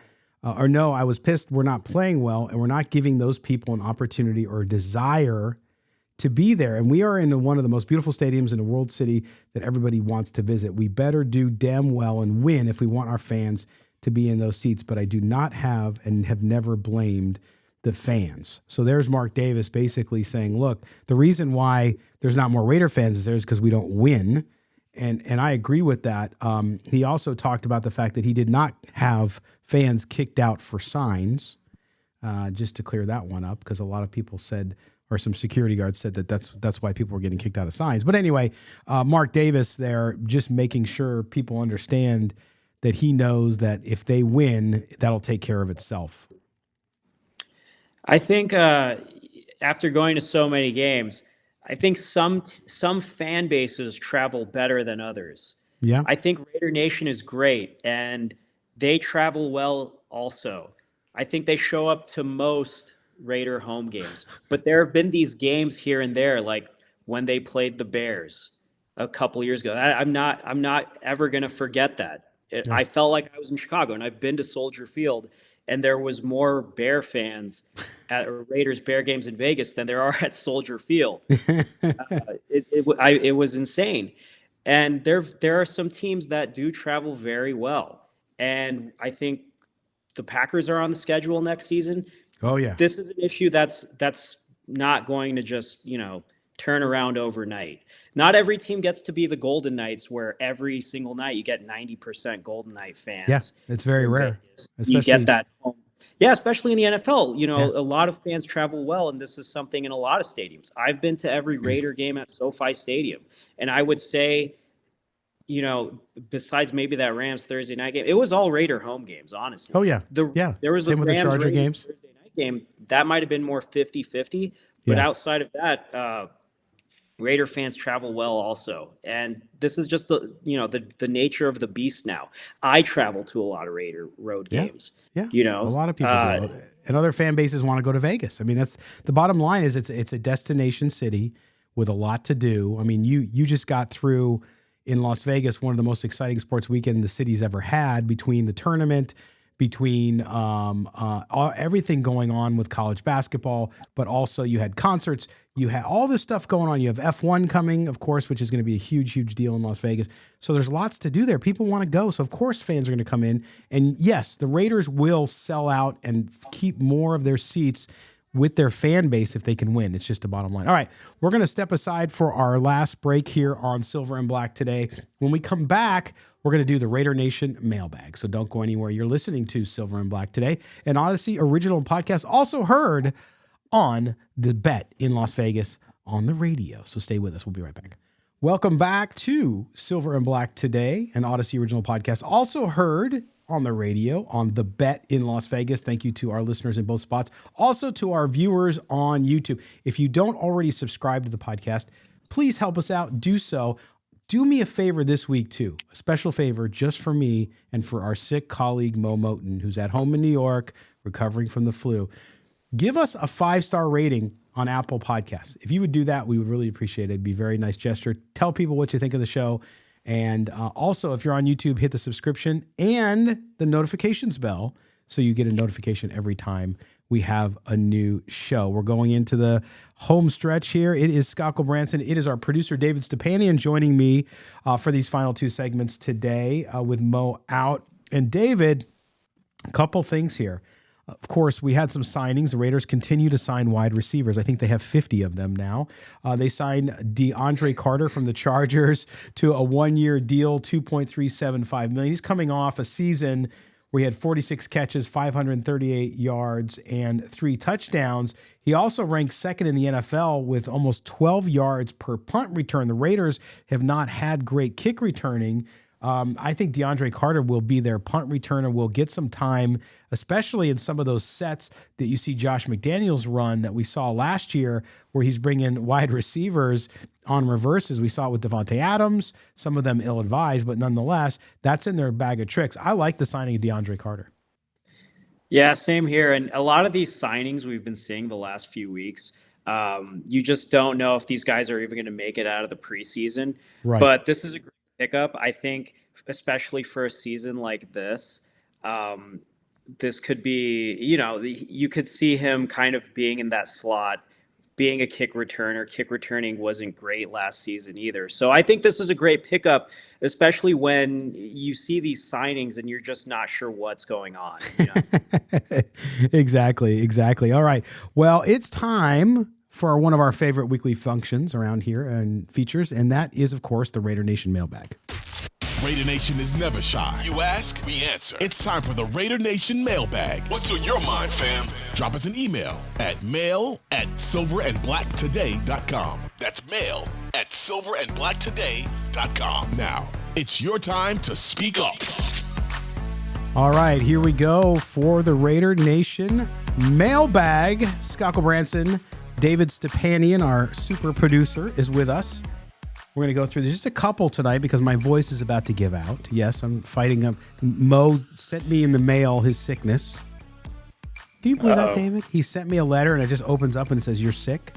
I was pissed we're not playing well and we're not giving those people an opportunity or a desire to be there. And we are in one of the most beautiful stadiums in the world city that everybody wants to visit. We better do damn well and win if we want our fans to be in those seats. But I do not have and have never blamed the fans. So there's Mark Davis basically saying, look, the reason why there's not more Raider fans is because we don't win. And I agree with that. He also talked about the fact that he did not have fans kicked out for signs, just to clear that one up, because a lot of people said, or some security guards said that's why people were getting kicked out of signs. But anyway, Mark Davis there just making sure people understand that he knows that if they win, that'll take care of itself. I think after going to so many games, I think some fan bases travel better than others. Yeah. I think Raider Nation is great, and they travel well also. I think they show up to most Raider home games. But there have been these games here and there, like when they played the Bears a couple years ago. I'm not ever going to forget that. I felt like I was in Chicago, and I've been to Soldier Field, and there was more Bear fans at Raiders Bear games in Vegas than there are at Soldier Field. It was insane. And there are some teams that do travel very well. And I think the Packers are on the schedule next season. Oh yeah. This is an issue that's not going to just, turn around overnight. Not every team gets to be the Golden Knights, where every single night you get 90% Golden Knight fans. Yeah, it's very rare. You get that home. Yeah, especially in the NFL. You know, Yeah. a lot of fans travel well, and this is something in a lot of stadiums. I've been to every Raider game at SoFi Stadium, and I would say, you know, besides maybe that Rams Thursday night game, it was all Raider home games, honestly. Oh, yeah. There was Same a with the Rams Charger Raiders games. Thursday night game. That might have been more 50-50, but Yeah. outside of that, Raider fans travel well also. And this is just the nature of the beast now. I travel to a lot of Raider road games. Yeah. You know, a lot of people do. And other fan bases want to go to Vegas. I mean, that's the bottom line is it's a destination city with a lot to do. I mean, you just got through in Las Vegas, one of the most exciting sports weekend the city's ever had, between the tournament, between everything going on with college basketball, but also you had concerts, you had all this stuff going on. You have F1 coming, of course, which is going to be a huge, huge deal in Las Vegas. So there's lots to do there. People want to go. So of course fans are going to come in. And yes, the Raiders will sell out and keep more of their seats with their fan base if they can win. It's just a bottom line. All right, we're going to step aside for our last break here on Silver and Black today. When we come back, we're going to do the Raider Nation Mailbag. So don't go anywhere. You're listening to Silver and Black today, an Odyssey original podcast, also heard on the Bet in Las Vegas on the radio. So stay with us. We'll be right back. Welcome back to Silver and Black today, an Odyssey original podcast, also heard on the radio on the Bet in Las Vegas. Thank you to our listeners in both spots. Also to our viewers on YouTube. If you don't already subscribe to the podcast, please help us out. Do so. Do me a favor this week, too. A special favor just for me and for our sick colleague, Mo Moten, who's at home in New York, recovering from the flu. Give us a 5-star rating on Apple Podcasts. If you would do that, we would really appreciate it. It'd be a very nice gesture. Tell people what you think of the show. And also, if you're on YouTube, hit the subscription and the notifications bell so you get a notification every time we have a new show. We're going into the home stretch here. It is Skakko Branson. It is our producer, David Stepanian, joining me for these final two segments today with Mo out. And David, a couple things here. Of course, we had some signings. The Raiders continue to sign wide receivers. I think they have 50 of them now. They signed DeAndre Carter from the Chargers to a one-year deal, $2.375 million. He's coming off a season where he had 46 catches, 538 yards, and 3 touchdowns. He also ranks second in the NFL with almost 12 yards per punt return. The Raiders have not had great kick returning. I think DeAndre Carter will be their punt returner, will get some time, especially in some of those sets that you see Josh McDaniels run that we saw last year where he's bringing wide receivers on reverses. We saw it with Devontae Adams, some of them ill-advised, but nonetheless, that's in their bag of tricks. I like the signing of DeAndre Carter. Yeah, same here. And a lot of these signings we've been seeing the last few weeks, you just don't know if these guys are even going to make it out of the preseason. Right. But this is a great pickup, I think, especially for a season like this. This could be, you could see him kind of being in that slot, being a kick returner. Kick returning wasn't great last season either. So I think this is a great pickup, especially when you see these signings and you're just not sure what's going on. Exactly. All right. Well, it's time for one of our favorite weekly functions around here and features, and that is, of course, the Raider Nation Mailbag. Raider Nation is never shy. You ask, we answer. It's time for the Raider Nation Mailbag. What's on your mind, fam? Drop us an email at mail@silverandblacktoday.com. That's mail@silverandblacktoday.com. Now, it's your time to speak up. All right, here we go for the Raider Nation Mailbag. Skakko Branson, David Stepanian, our super producer, is with us. We're going to go through just a couple tonight because my voice is about to give out. Yes, I'm fighting up. Mo sent me in the mail his sickness. Do you believe that, David? He sent me a letter and it just opens up and it says, "You're sick."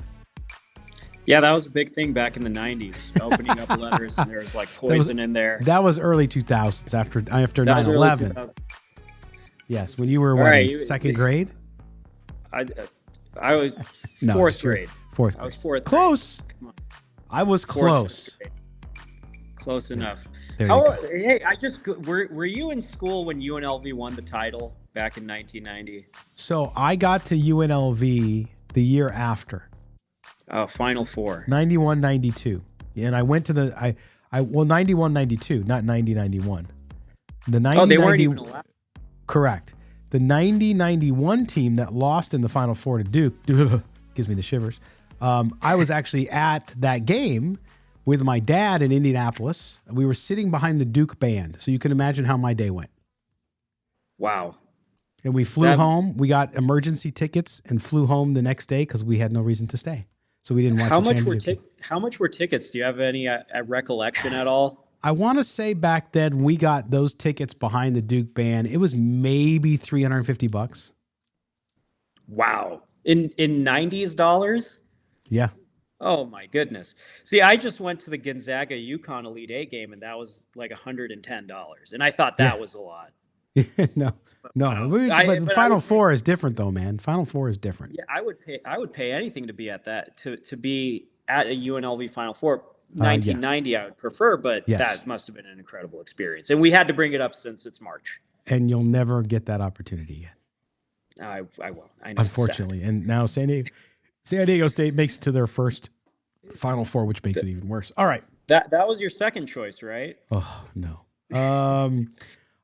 Yeah, that was a big thing back in the 90s, opening up letters and there was like poison in there. That was early 2000s after 9/11. Yes, when you were in second grade? I was fourth grade. Fourth grade. I was fourth grade. Close. Come on. I was close. Close enough. There you go. Hey, were you in school when UNLV won the title back in 1990? So I got to UNLV the year after. Final Four. 91-92. And I went to the 91-92, not 90-91. The 90 they weren't even allowed. Correct. The 90-91 team that lost in the Final Four to Duke gives me the shivers. I was actually at that game with my dad in Indianapolis. We were sitting behind the Duke band, so you can imagine how my day went. Wow. And we flew home. We got emergency tickets and flew home the next day because we had no reason to stay. So we didn't watch the championship. How much were tickets? Do you have any recollection at all? I want to say back then we got those tickets behind the Duke band. It was maybe $350. Wow. In 90s dollars? Yeah. Oh my goodness. See, I just went to the Gonzaga UConn Elite Eight game and that was like $110. And I thought that was a lot. No. But Final Four is different though, man. Final Four is different. Yeah, I would pay anything to be at that, to be at a UNLV Final Four. 1990 I would prefer, but that must have been an incredible experience. And we had to bring it up since it's March. And you'll never get that opportunity yet. I won't. I know. Unfortunately. And now San Diego State makes it to their first Final Four, which makes it even worse. All right. That was your second choice, right? Oh, no.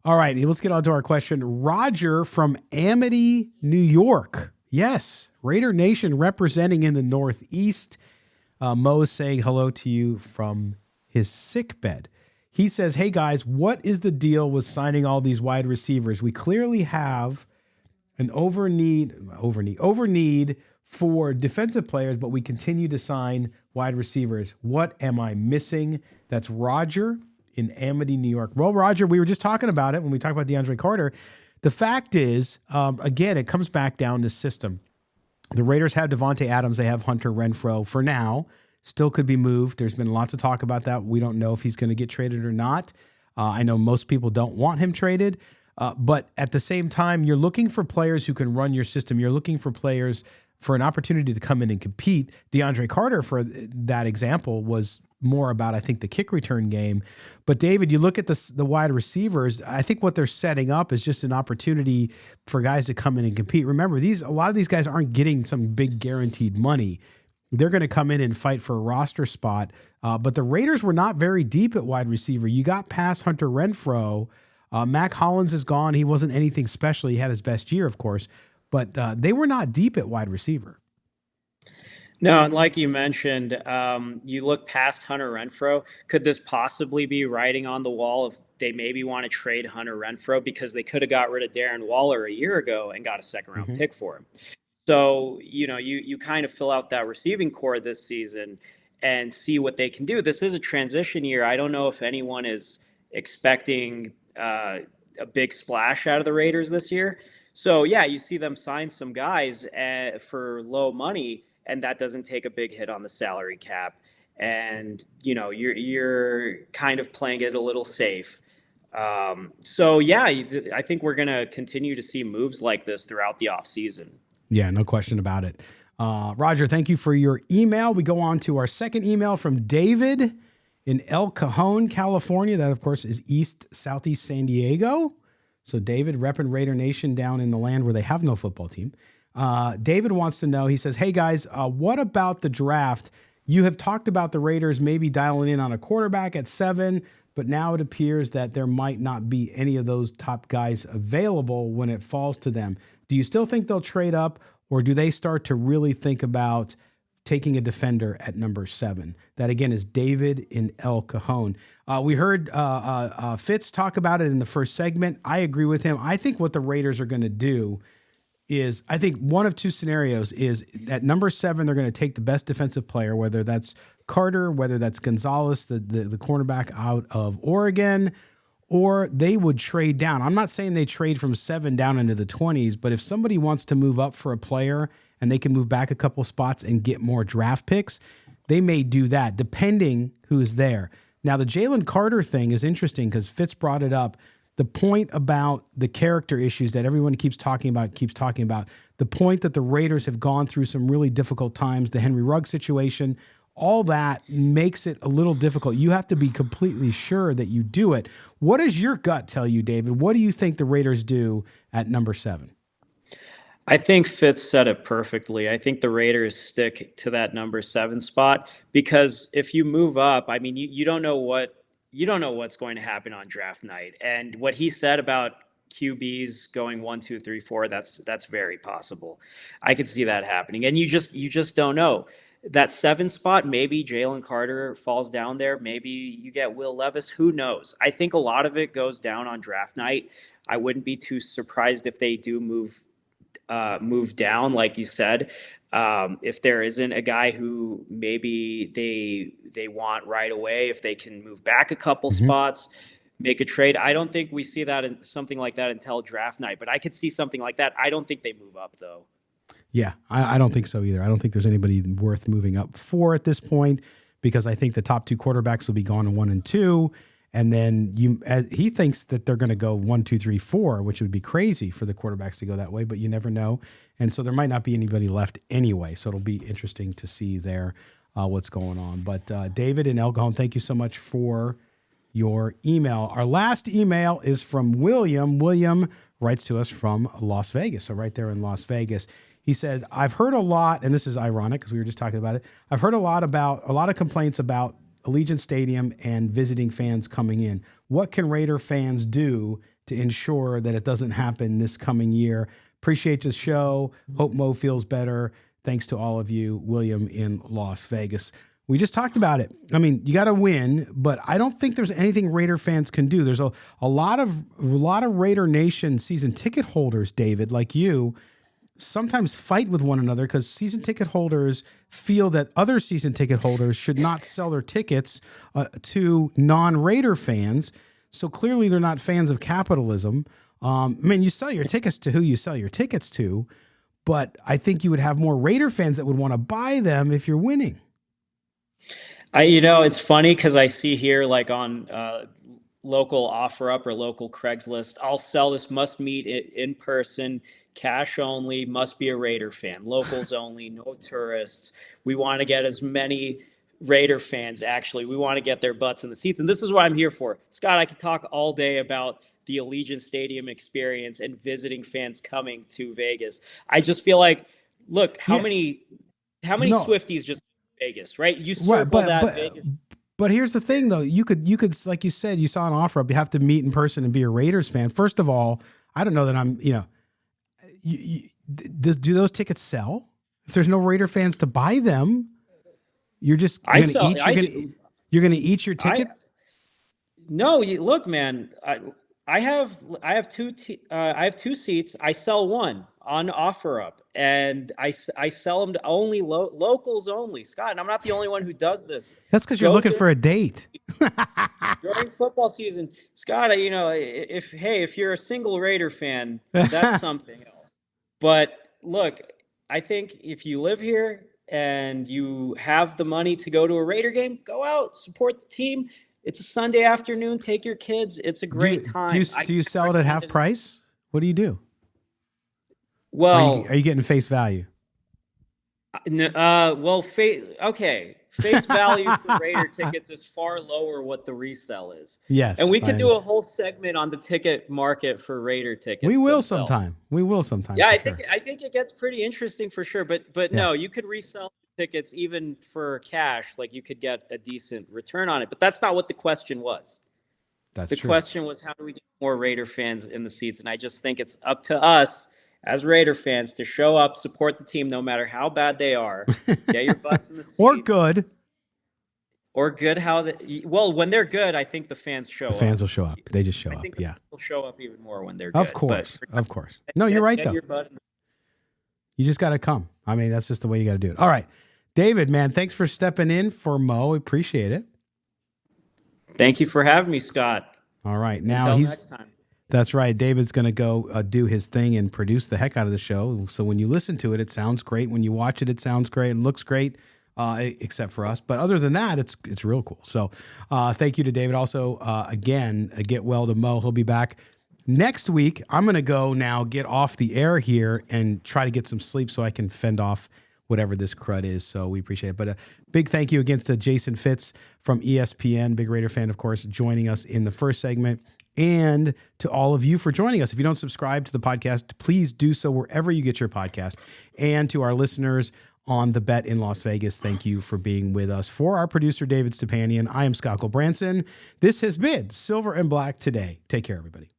All right. Let's get on to our question. Roger from Amity, New York. Yes. Raider Nation representing in the Northeast. Mo is saying hello to you from his sick bed. He says, hey, guys, what is the deal with signing all these wide receivers? We clearly have an over need for defensive players, but we continue to sign wide receivers. What am I missing? That's Roger in Amity, New York. Well, Roger, we were just talking about it when we talked about DeAndre Carter. The fact is, again, it comes back down to system. The Raiders have Devontae Adams. They have Hunter Renfrow for now. Still could be moved. There's been lots of talk about that. We don't know if he's going to get traded or not. I know most people don't want him traded. But at the same time, you're looking for players who can run your system. You're looking for players for an opportunity to come in and compete. DeAndre Carter, for that example, was more about, I think, the kick return game. But David, you look at the wide receivers, I think what they're setting up is just an opportunity for guys to come in and compete. Remember, a lot of these guys aren't getting some big guaranteed money. They're going to come in and fight for a roster spot. But the Raiders were not very deep at wide receiver. You got past Hunter Renfrow. Mac Hollins is gone. He wasn't anything special. He had his best year, of course. But they were not deep at wide receiver. No, and like you mentioned, you look past Hunter Renfrow. Could this possibly be writing on the wall if they maybe want to trade Hunter Renfrow because they could have got rid of Darren Waller a year ago and got a second-round pick for him? So, you kind of fill out that receiving core this season and see what they can do. This is a transition year. I don't know if anyone is expecting a big splash out of the Raiders this year. So, yeah, you see them sign some guys for low money, and that doesn't take a big hit on the salary cap. And, you're kind of playing it a little safe. So, yeah, I think we're going to continue to see moves like this throughout the offseason. Yeah, no question about it. Roger, thank you for your email. We go on to our second email from David in El Cajon, California. That, of course, is southeast San Diego. So David repping Raider Nation down in the land where they have no football team. David wants to know, he says, hey, guys, what about the draft? You have talked about the Raiders maybe dialing in on a quarterback at 7, but now it appears that there might not be any of those top guys available when it falls to them. Do you still think they'll trade up, or do they start to really think about taking a defender at number 7? That, again, is David in El Cajon. We heard Fitz talk about it in the first segment. I agree with him. I think what the Raiders are going to do is, I think one of two scenarios is at number 7, they're going to take the best defensive player, whether that's Carter, whether that's Gonzalez, the cornerback out of Oregon, or they would trade down. I'm not saying they trade from 7 down into the 20s, but if somebody wants to move up for a player and they can move back a couple spots and get more draft picks, they may do that, depending who's there. Now, the Jalen Carter thing is interesting because Fitz brought it up. The point about the character issues that everyone keeps talking about, the point that the Raiders have gone through some really difficult times, the Henry Ruggs situation, all that makes it a little difficult. You have to be completely sure that you do it. What does your gut tell you, David? What do you think the Raiders do at number 7? I think Fitz said it perfectly. I think the Raiders stick to that number 7 spot because if you move up, I mean, you don't know what's going to happen on draft night. And what he said about QBs going 1, 2, 3, 4, that's very possible. I could see that happening. And you just don't know. That 7 spot, maybe Jalen Carter falls down there. Maybe you get Will Levis. Who knows? I think a lot of it goes down on draft night. I wouldn't be too surprised if they do move down, like you said. If there isn't a guy who maybe they want right away, if they can move back a couple spots, make a trade. I don't think we see that in something like that until draft night, but I could see something like that. I don't think they move up though. Yeah, I don't think so either. I don't think there's anybody worth moving up for at this point because I think the top 2 quarterbacks will be gone in 1 and 2. And then he thinks that they're going to go 1, 2, 3, 4, which would be crazy for the quarterbacks to go that way, but you never know. And so there might not be anybody left anyway. So it'll be interesting to see there what's going on. But David and El Cajon, thank you so much for your email. Our last email is from William. William writes to us from Las Vegas. So right there in Las Vegas. He says, I've heard a lot, and this is ironic because we were just talking about it. I've heard a lot of complaints about Allegiant Stadium and visiting fans coming in. What can Raider fans do to ensure that it doesn't happen this coming year? Appreciate the show. Hope Mo feels better. Thanks to all of you, William in Las Vegas. We just talked about it. I mean, you got to win, but I don't think there's anything Raider fans can do. There's a lot of Raider Nation season ticket holders, David, like you, sometimes fight with one another because season ticket holders feel that other season ticket holders should not sell their tickets to non-Raider fans. So clearly they're not fans of capitalism. I mean, you sell your tickets to who you sell your tickets to, but I think you would have more Raider fans that would want to buy them if you're winning. It's funny because I see here like on local OfferUp or local Craigslist, I'll sell this, must meet it in person, cash only, must be a Raider fan, locals only, no tourists. We want to get as many Raider fans, actually. We want to get their butts in the seats. And this is what I'm here for. Scott, I could talk all day about the Allegiant Stadium experience and visiting fans coming to Vegas. I just feel like, look, how many Swifties just Vegas, right? You circle Vegas. But here's the thing, though. You could, like you said, you saw an OfferUp. You have to meet in person and be a Raiders fan. First of all, I don't know that I'm, do those tickets sell? If there's no Raider fans to buy them, you're going to eat your ticket. Look, man. I have two seats. I sell one on OfferUp, and I sell them to only locals only. Scott, and I'm not the only one who does this. That's because you're looking for a date during football season. Scott, if you're a single Raider fan, that's something else. But look, I think if you live here and you have the money to go to a Raider game, go out, support the team. It's a Sunday afternoon. Take your kids. It's a great time. Do you sell it at half price? What do you do? Well, are you getting face value? Face value for Raider tickets is far lower what the resell is. Yes. And we could do a whole segment on the ticket market for Raider tickets. We will sometime. Yeah, I think it gets pretty interesting for sure. But no, you could resell tickets even for cash. Like you could get a decent return on it. But that's not what the question was. That's the true. question was how do we get more Raider fans in the seats? And I just think it's up to us as Raider fans to show up, support the team no matter how bad they are. Get your butts in the seats. Or good. When they're good, I think the fans show up. The fans will show up. They just show up. They'll show up even more when they're good. Of course. No, you're right, though. You just got to come. I mean, that's just the way you got to do it. All right. David, man, thanks for stepping in for Mo. Appreciate it. Thank you for having me, Scott. All right. Now Until next time. That's right. David's going to go do his thing and produce the heck out of the show. So when you listen to it, it sounds great. When you watch it, it sounds great. It looks great, except for us. But other than that, it's real cool. So thank you to David. Also, again, get well to Mo. He'll be back next week. I'm going to go now get off the air here and try to get some sleep so I can fend off whatever this crud is. So we appreciate it. But a big thank you again to Jason Fitz from ESPN, big Raider fan, of course, joining us in the first segment. and to all of you for joining us. If you don't subscribe to the podcast, please do so wherever you get your podcast. And to our listeners on the Bet in Las Vegas, thank you for being with us. For our producer, David Stepanian, I am Scott Branson. This has been Silver and Black Today. Take care, everybody.